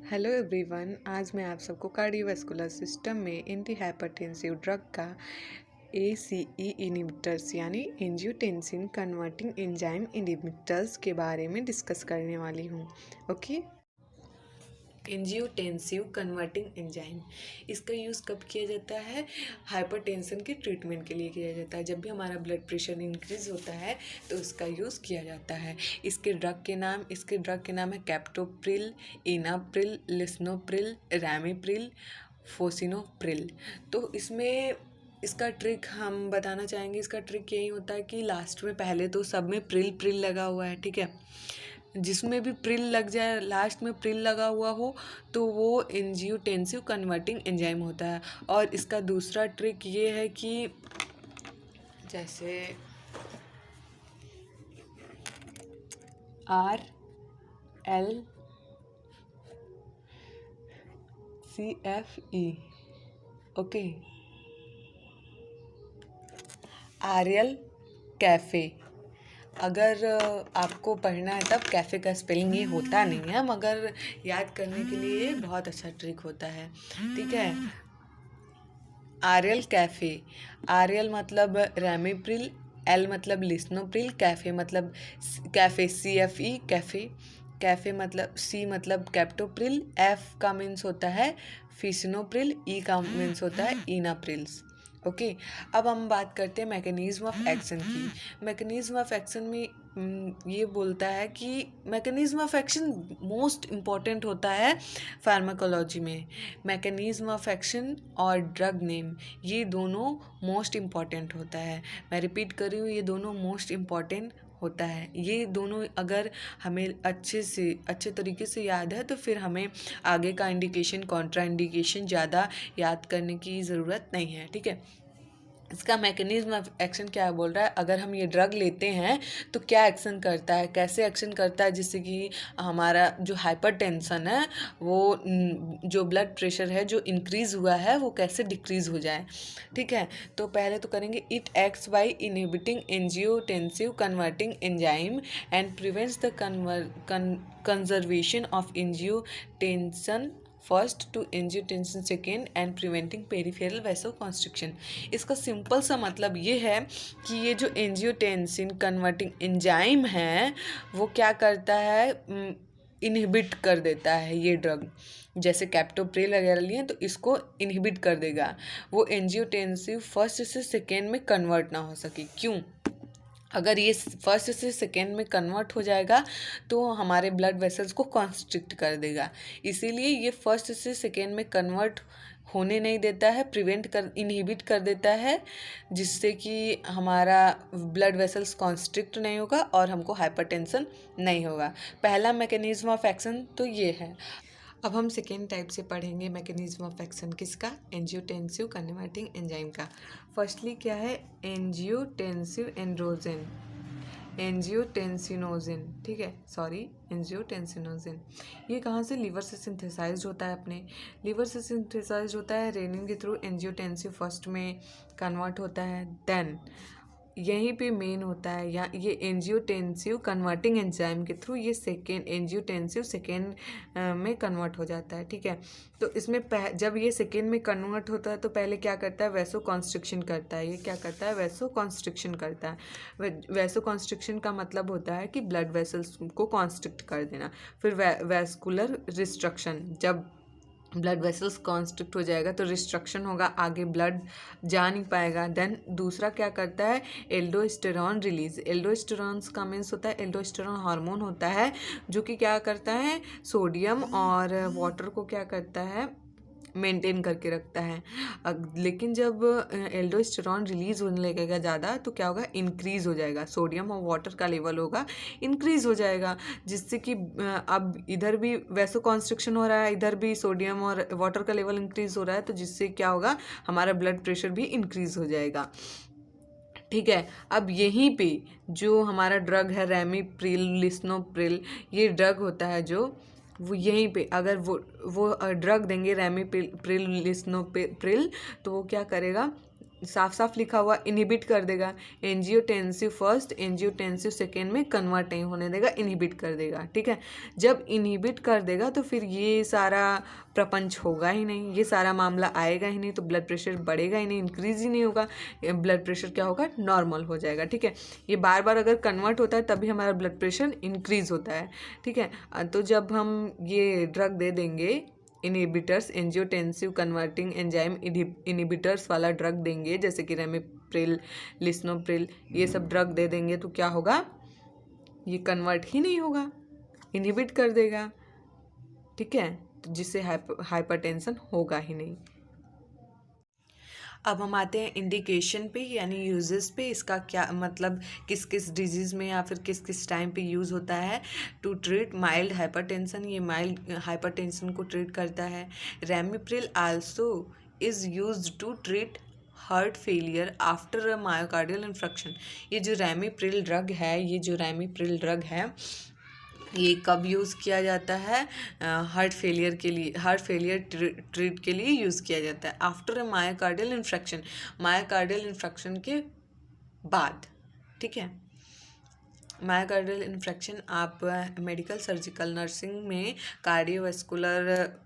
Hello everyone. आज मैं आप सबको कार्डियोवैस्कुलर सिस्टम में एंटी हाइपरटेंसिव ड्रग का ACE इनिबिटर्स यानी एंजियोटेंसिन कन्वर्टिंग एंजाइम इनिबिटर्स के बारे में डिस्कस करने वाली हूँ। ओके, एंजियोटेंसिव कन्वर्टिंग एंजाइम, इसका यूज़ कब किया जाता है? हाइपरटेंशन के ट्रीटमेंट के लिए किया जाता है। जब भी हमारा ब्लड प्रेशर इंक्रीज होता है तो इसका यूज़ किया जाता है। इसके ड्रग के नाम है कैप्टोप्रिल, इनाप्रिल, लिस्नोप्रिल, रैमीप्रिल, फोसिनोप्रिल। तो इसमें इसका ट्रिक हम बताना चाहेंगे। इसका ट्रिक यही होता है कि लास्ट में, पहले तो सब में प्रिल प्रिल लगा हुआ है, ठीक है। जिसमें भी प्रिल लग जाए, लास्ट में प्रिल लगा हुआ हो, तो वो एंजियोटेंसिव कन्वर्टिंग एंजाइम होता है। और इसका दूसरा ट्रिक ये है कि जैसे RLCFE, ओके, आर्यल कैफ़े। अगर आपको पढ़ना है तब कैफ़े का स्पेलिंग ये होता नहीं है, मगर याद करने के लिए बहुत अच्छा ट्रिक होता है, ठीक है। आर्यल कैफ़े, आर्यल मतलब रैमीप्रिल, एल मतलब लिस्नोप्रिल, कैफ़े मतलब कैफ़े CFE कैफ़े, कैफ़े मतलब C मतलब कैप्टोप्रिल, F का मीन्स होता है फिसिनोप्रिल, E का मीन्स होता है इनाप्रिल्स। ओके, अब हम बात करते हैं मैकेनिज्म ऑफ एक्शन की। मैकेनिज्म ऑफ एक्शन में ये बोलता है कि mechanism of action most important होता है फार्माकोलॉजी में। मैकेनिज्म ऑफ एक्शन और ड्रग नेम, ये दोनों मोस्ट इम्पॉर्टेंट होता है। मैं रिपीट कर रही हूँ, ये दोनों मोस्ट इम्पॉर्टेंट होता है। ये दोनों अगर हमें अच्छे तरीके से याद है तो फिर हमें आगे का इंडिकेशन, कॉन्ट्रा इंडिकेशन ज़्यादा याद करने की ज़रूरत नहीं है, ठीक है। इसका मैकेनिज्म ऑफ एक्शन क्या बोल रहा है? अगर हम ये ड्रग लेते हैं तो क्या एक्शन करता है, कैसे एक्शन करता है, जिससे कि हमारा जो हाइपरटेंशन है, वो जो ब्लड प्रेशर है जो इंक्रीज़ हुआ है, वो कैसे डिक्रीज़ हो जाए, ठीक है। तो पहले तो करेंगे, it acts by inhibiting angiotensive converting enzyme and prevents the conservation of angiotension first to angiotensin second and preventing peripheral vasoconstriction. इसका सिंपल सा मतलब ये है कि ये जो एंजियोटेंसिन कन्वर्टिंग एंजाइम है वो क्या करता है, इनहिबिट कर देता है। ये ड्रग जैसे कैप्टोप्रिल वगैरह लिए तो इसको इनहिबिट कर देगा, वो एंजियोटेंसिव फर्स्ट से सेकेंड में कन्वर्ट ना हो सके। क्यों? अगर ये फर्स्ट से सेकेंड में कन्वर्ट हो जाएगा तो हमारे ब्लड वेसल्स को कॉन्स्ट्रिक्ट कर देगा, इसीलिए ये फर्स्ट से सेकेंड में कन्वर्ट होने नहीं देता है, इनहिबिट कर देता है, जिससे कि हमारा ब्लड वेसल्स कॉन्स्ट्रिक्ट नहीं होगा और हमको हाइपरटेंशन नहीं होगा। पहला मैकेनिज्म ऑफ एक्शन तो ये है। अब हम सेकेंड टाइप से पढ़ेंगे मैकेनिज्म ऑफ एक्शन किसका? एंजियोटेंसिव कन्वर्टिंग एंजाइम का। फर्स्टली क्या है? एंजियोटेंसिव एंड्रोजन, एंजियोटेंसिनोजन, ठीक है, सॉरी, एंजियोटेंसिनोजन। ये कहाँ से? लीवर से सिंथेसाइज होता है। अपने लीवर से सिंथेसाइज होता है, रेनिन के थ्रू एंजियोटेंसिव फर्स्ट में कन्वर्ट होता है, देन यहीं पे मेन होता है, या ये एंजियोटेंसिव कन्वर्टिंग एंजाइम के थ्रू ये सेकेंड एंजियोटेंसिव सेकेंड में कन्वर्ट हो जाता है, ठीक है। तो इसमें जब ये सेकेंड में कन्वर्ट होता है तो पहले क्या करता है? वैसो कॉन्स्ट्रिक्शन करता है। ये क्या करता है? वैसो कॉन्स्ट्रिक्शन करता है। वैसो कॉन्स्ट्रिक्शन का मतलब होता है कि ब्लड वेसल्स को कॉन्स्ट्रिक्ट कर देना। फिर वैस्कुलर रिस्ट्रक्शन, जब ब्लड वेसल्स कॉन्स्ट्रिक्ट हो जाएगा तो रिस्ट्रक्शन होगा, आगे ब्लड जा नहीं पाएगा। देन दूसरा क्या करता है? Aldosterone release. एल्डोस्टेरॉन का मीन्स होता है, एल्डोस्टेरॉन हार्मोन होता है जो कि क्या करता है? सोडियम और वाटर को क्या करता है? मेंटेन करके रखता है। लेकिन जब एल्डोस्टेरॉन रिलीज होने लगेगा ज़्यादा तो क्या होगा? इंक्रीज़ हो जाएगा, सोडियम और वाटर का लेवल होगा, इंक्रीज़ हो जाएगा, जिससे कि अब इधर भी वैसो कॉन्स्ट्रिक्शन हो रहा है, इधर भी सोडियम और वाटर का लेवल इंक्रीज़ हो रहा है, तो जिससे क्या होगा? हमारा ब्लड प्रेशर भी इंक्रीज़ हो जाएगा, ठीक है। अब यहीं पे जो हमारा ड्रग है रैमीप्रिल, लिस्नोप्रिल, ये ड्रग होता है जो वो यहीं पे अगर वो ड्रग देंगे रैमीप्रिल, लिस्नोप्रिल, तो वो क्या करेगा? साफ साफ लिखा हुआ, इनहिबिट कर देगा। एंजियोटेंसिव फर्स्ट, एंजियोटेंसिव सेकेंड में कन्वर्ट नहीं होने देगा, इनहिबिट कर देगा। ठीक है, जब इनहिबिट कर देगा तो फिर ये सारा प्रपंच होगा ही नहीं, ये सारा मामला आएगा ही नहीं, तो ब्लड प्रेशर बढ़ेगा ही नहीं, इंक्रीज ही नहीं होगा, ब्लड प्रेशर क्या होगा, नॉर्मल हो जाएगा। ठीक है, ये बार बार अगर कन्वर्ट होता है तभी हमारा ब्लड प्रेशर इंक्रीज होता है। ठीक है, तो जब हम ये ड्रग दे देंगे इनहिबिटर्स, एंजियोटेंसिव कन्वर्टिंग एंजाइम इनहिबिटर्स वाला ड्रग देंगे, जैसे कि रेमिप्रिल, लिस्नोप्रिल, ये सब ड्रग दे देंगे तो क्या होगा, ये कन्वर्ट ही नहीं होगा, इनहिबिट कर देगा। ठीक है, तो जिससे हाइपरटेंशन होगा ही नहीं। अब हम आते हैं इंडिकेशन पे, यानी यूजेस पे। इसका क्या मतलब, किस किस डिजीज़ में या फिर किस किस टाइम पे यूज़ होता है। टू ट्रीट माइल्ड हाइपरटेंशन, ये माइल्ड हाइपरटेंशन को ट्रीट करता है। Ramipril also is used to treat heart failure after a myocardial infection. ये जो रेमिप्रिल ड्रग है, ये जो रेमिप्रिल ड्रग है, ये कब यूज़ किया जाता है, हार्ट फेलियर के लिए, हार्ट फेलियर ट्रीट के लिए यूज़ किया जाता है। After a myocardial infection, myocardial infection के बाद। ठीक है, मायोकार्डियल इन्फेक्शन आप मेडिकल सर्जिकल नर्सिंग में कार्डियोवास्कुलर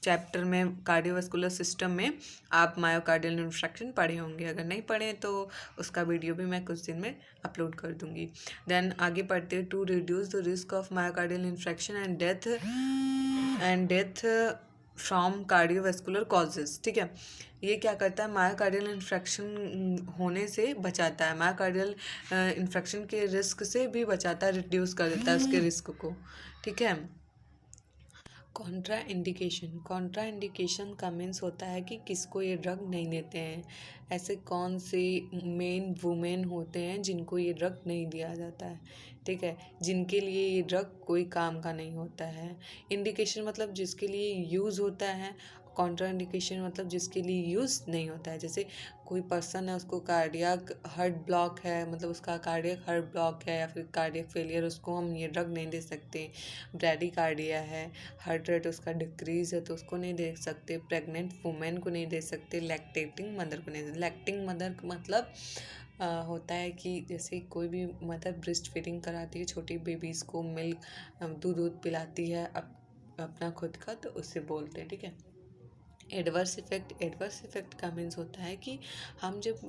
चैप्टर में, कार्डियोवास्कुलर सिस्टम में आप मायोकार्डियल इन्फेक्शन पढ़े होंगे। अगर नहीं पढ़े तो उसका वीडियो भी मैं कुछ दिन में अपलोड कर दूंगी। देन आगे पढ़ते हैं, to reduce the risk of myocardial infection and death from cardiovascular causes. ठीक है, ये क्या करता है, मायोकार्डियल इन्फेक्शन होने से बचाता है, मायोकार्डियल इन्फेक्शन के रिस्क से भी बचाता है, रिड्यूस कर देता है उसके रिस्क को। ठीक है, कॉन्ट्रा इंडिकेशन, कॉन्ट्रा इंडिकेशन का मीन्स होता है कि किसको ये ड्रग नहीं देते हैं। ऐसे कौन से मेन वुमेन होते हैं जिनको ये ड्रग नहीं दिया जाता है। ठीक है, जिनके लिए ये ड्रग कोई काम का नहीं होता है। इंडिकेशन मतलब जिसके लिए यूज़ होता है, कॉन्ट्रा इंडिकेशन मतलब जिसके लिए यूज़ नहीं होता है। जैसे कोई पर्सन है, उसको कार्डियक हार्ट ब्लॉक है, मतलब उसका कार्डियक हार्ट ब्लॉक है या फिर कार्डियक फेलियर, उसको हम ये ड्रग नहीं दे सकते। ब्रैडीकार्डिया है, हार्ट रेट उसका डिक्रीज है तो उसको नहीं दे सकते। प्रेग्नेंट वुमेन को नहीं दे सकते। लैक्टेटिंग मदर को नहीं दे। लैक्टिंग मदर मतलब होता है कि जैसे कोई भी मदर ब्रेस्ट फीडिंग कराती है, छोटी बेबीज़ को मिल्क दूध पिलाती है अपना खुद का, तो उससे बोलते हैं। ठीक है, एडवर्स इफ़ेक्ट, एडवर्स इफ़ेक्ट का मीन्स होता है कि हम जब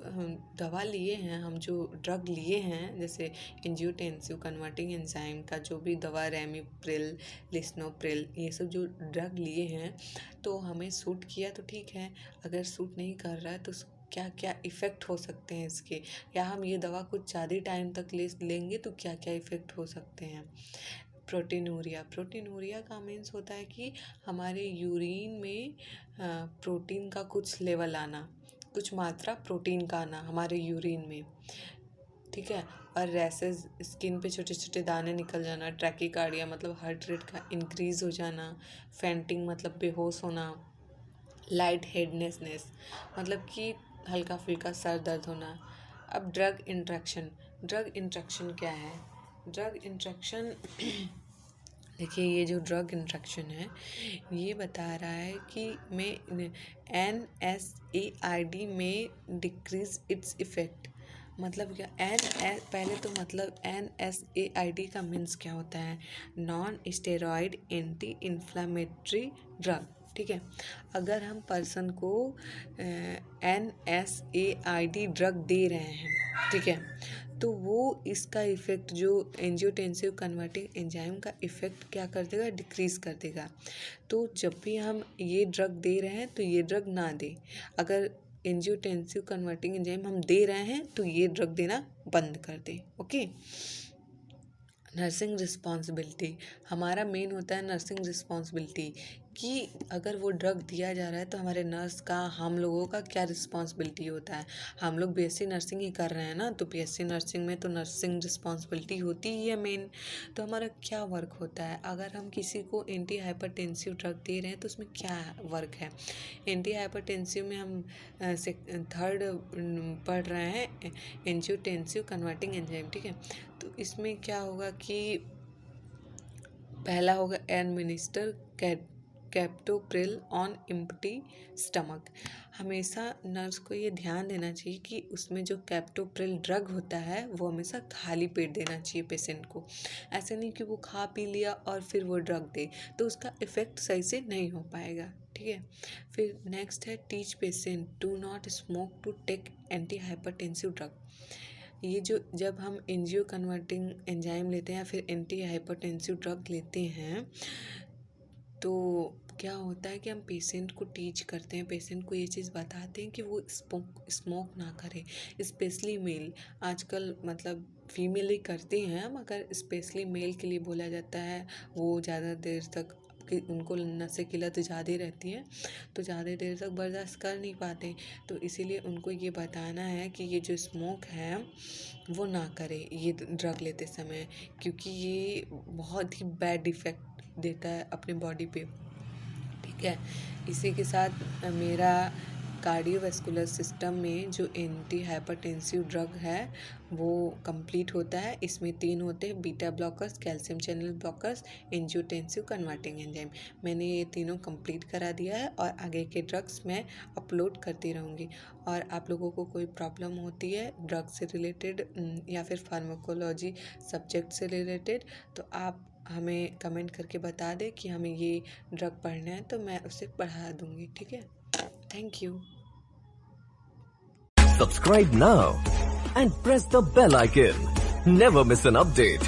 दवा लिए हैं, हम जो ड्रग लिए हैं, जैसे एंजियोटेंसिव कन्वर्टिंग एंजाइम का जो भी दवा, रेमिप्रिल, लिस्नोप्रिल, ये सब जो ड्रग लिए हैं, तो हमें सूट किया तो ठीक है, अगर सूट नहीं कर रहा है तो क्या क्या इफ़ेक्ट हो सकते हैं इसके, या हम ये दवा कुछ ज़्यादा टाइम तक लेंगे तो क्या क्या इफ़ेक्ट हो सकते हैं। प्रोटीनूरिया, प्रोटीनूरिया का मीन्स होता है कि हमारे यूरिन में प्रोटीन का कुछ लेवल आना, कुछ मात्रा प्रोटीन का आना हमारे यूरिन में। ठीक है, और रैसेस, स्किन पे छोटे छोटे दाने निकल जाना। ट्रैकीकार्डिया मतलब हार्ट रेट का इंक्रीज हो जाना। फेंटिंग मतलब बेहोश होना। लाइट हेडनेसनेस मतलब कि हल्का फुल्का सर दर्द होना। अब ड्रग इंट्रैक्शन, ड्रग इंट्रैक्शन क्या है। ड्रग इंट्रैक्शन देखिए, ये जो ड्रग इंट्रैक्शन है ये बता रहा है कि में NSAID में डिक्रीज इट्स इफ़ेक्ट। मतलब क्या, पहले तो मतलब NSAID का मीन्स क्या होता है, non steroid anti inflammatory drug. ठीक है, अगर हम पर्सन को NSAID ड्रग दे रहे हैं, ठीक है, तो वो इसका इफ़ेक्ट, जो एंजियोटेंसिव कन्वर्टिंग एंजाइम का इफ़ेक्ट क्या कर देगा, डिक्रीज़ कर देगा। तो जब भी हम ये ड्रग दे रहे हैं तो ये ड्रग ना दें। अगर एंजियोटेंसिव कन्वर्टिंग एंजाइम हम दे रहे हैं तो ये ड्रग देना बंद कर दें। ओके, नर्सिंग रिस्पॉन्सिबिलिटी, हमारा मेन होता है नर्सिंग रिस्पॉन्सिबिलिटी, कि अगर वो ड्रग दिया जा रहा है तो हमारे नर्स का, हम लोगों का क्या रिस्पॉन्सिबिलिटी होता है। हम लोग BSc नर्सिंग ही कर रहे हैं ना, तो BSc नर्सिंग में तो नर्सिंग रिस्पॉन्सिबिलिटी होती ही है मेन। तो हमारा क्या वर्क होता है, अगर हम किसी को एंटी हाइपरटेंसिव ड्रग दे रहे हैं तो उसमें क्या वर्क है। एंटी हाइपरटेंसिव में हम थर्ड पढ़ रहे हैं, एंजियोटेंसिव कन्वर्टिंग एंजाइम। ठीक है, तो इसमें क्या होगा कि पहला होगा administer captopril on empty stomach. हमेशा नर्स को ये ध्यान देना चाहिए कि उसमें जो कैप्टोप्रिल ड्रग होता है वो हमेशा खाली पेट देना चाहिए पेशेंट को। ऐसा नहीं कि वो खा पी लिया और फिर वो ड्रग दे, तो उसका इफ़ेक्ट सही से नहीं हो पाएगा, ठीक है। फिर नेक्स्ट है teach patient do not smoke to take antihypertensive drug. ये जो जब हम एंजियो कन्वर्टिंग एंजाइम लेते हैं या फिर एंटी हाइपरटेंसिव ड्रग लेते हैं तो क्या होता है कि हम पेशेंट को टीच करते हैं, पेशेंट को ये चीज़ बताते हैं कि वो स्मोक ना करे। स्पेशली मेल, आजकल मतलब फीमेल ही करती हैं मगर स्पेशली मेल के लिए बोला जाता है। वो ज़्यादा देर तक कि उनको नशे की लत ज़्यादा रहती है तो ज़्यादा देर तक बर्दाश्त कर नहीं पाते, तो इसीलिए उनको ये बताना है कि ये जो स्मोक है वो ना करे ये ड्रग लेते समय, क्योंकि ये बहुत ही बैड इफ़ेक्ट देता है अपने बॉडी पे, ठीक है। इसी के साथ मेरा कार्डियोवैस्कुलर सिस्टम में जो एंटी हाइपरटेंसिव ड्रग है वो कंप्लीट होता है। इसमें 3 होते हैं, beta blockers, calcium channel blockers, angiotensive converting enzyme. मैंने ये तीनों कंप्लीट करा दिया है और आगे के ड्रग्स मैं अपलोड करती रहूँगी। और आप लोगों को कोई प्रॉब्लम होती है ड्रग से रिलेटेड या फिर फार्माकोलॉजी सब्जेक्ट से रिलेटेड, तो आप हमें कमेंट करके बता दें कि हमें ये ड्रग पढ़ना है, तो मैं उसे पढ़ा दूँगी, ठीक है। Thank you. Subscribe now and press the bell icon. Never miss an update.